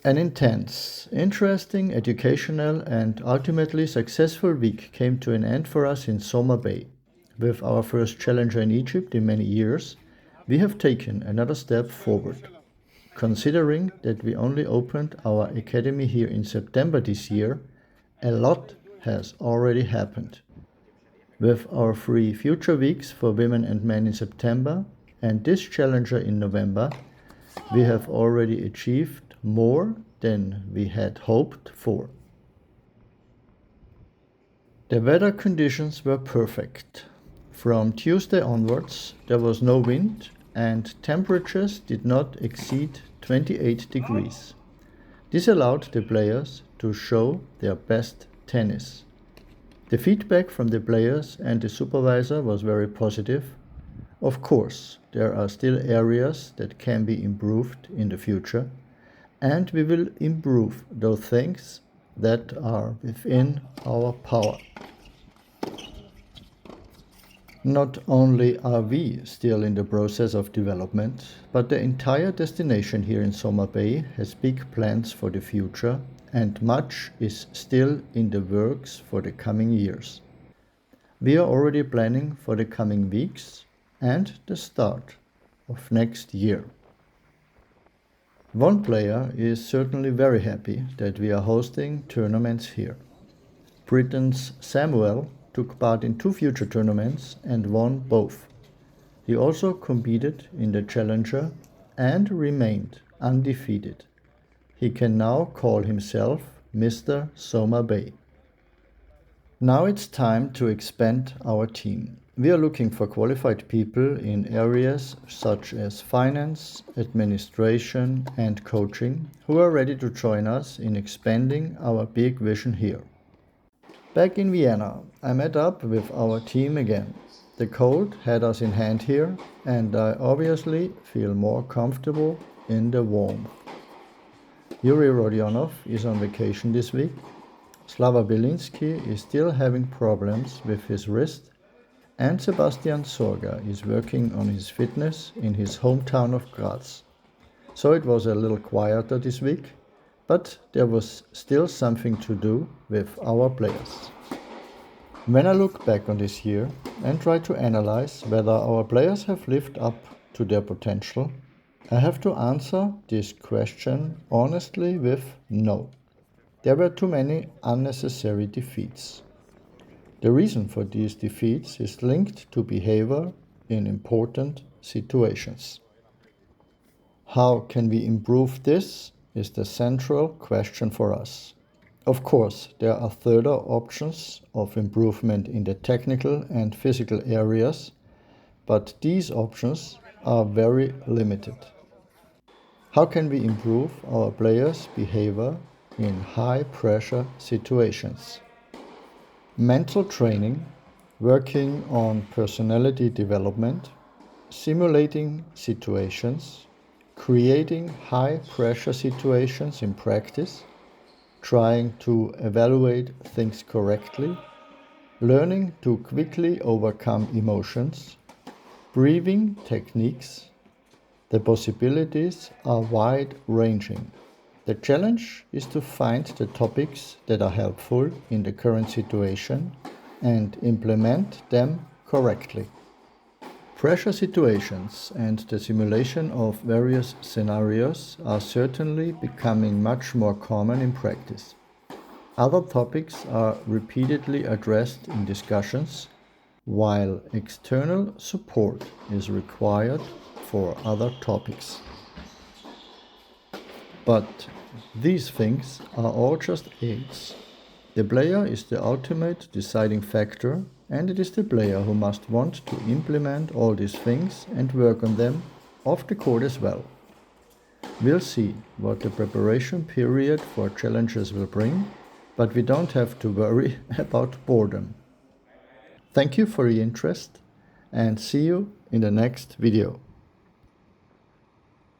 An intense, interesting, educational and ultimately successful week came to an end for us in Soma Bay. With our first challenger in Egypt in many years, we have taken another step forward. Considering that we only opened our academy here in September this year, a lot has already happened. With our 3 future weeks for women and men in September and this challenger in November, we have already achieved more than we had hoped for. The weather conditions were perfect. From Tuesday onwards, there was no wind and temperatures did not exceed 28 degrees. This allowed the players to show their best tennis. The feedback from the players and the supervisor was very positive. Of course, there are still areas that can be improved in the future, and we will improve those things that are within our power. Not only are we still in the process of development, but the entire destination here in Soma Bay has big plans for the future and much is still in the works for the coming years. We are already planning for the coming weeks and the start of next year. One player is certainly very happy that we are hosting tournaments here. Britain's Samuel took part in 2 future tournaments and won both. He also competed in the Challenger and remained undefeated. He can now call himself Mr. Soma Bay. Now it's time to expand our team. We are looking for qualified people in areas such as finance, administration and coaching who are ready to join us in expanding our big vision here. Back in Vienna, I met up with our team again. The cold had us in hand here and I obviously feel more comfortable in the warmth. Yuri Rodionov is on vacation this week. Slava Belinsky is still having problems with his wrist and Sebastian Sorga is working on his fitness in his hometown of Graz. So it was a little quieter this week, but there was still something to do with our players. When I look back on this year and try to analyze whether our players have lived up to their potential, I have to answer this question honestly with no. There were too many unnecessary defeats. The reason for these defeats is linked to behavior in important situations. How can we improve this is the central question for us. Of course, there are further options of improvement in the technical and physical areas, but these options are very limited. How can we improve our players' behavior in high-pressure situations? Mental training, working on personality development, simulating situations, creating high-pressure situations in practice, trying to evaluate things correctly, learning to quickly overcome emotions, breathing techniques. The possibilities are wide-ranging. The challenge is to find the topics that are helpful in the current situation and implement them correctly. Pressure situations and the simulation of various scenarios are certainly becoming much more common in practice. Other topics are repeatedly addressed in discussions, while external support is required for other topics. But these things are all just aids. The player is the ultimate deciding factor, and it is the player who must want to implement all these things and work on them off the court as well. We'll see what the preparation period for challenges will bring, but we don't have to worry about boredom. Thank you for your interest and see you in the next video.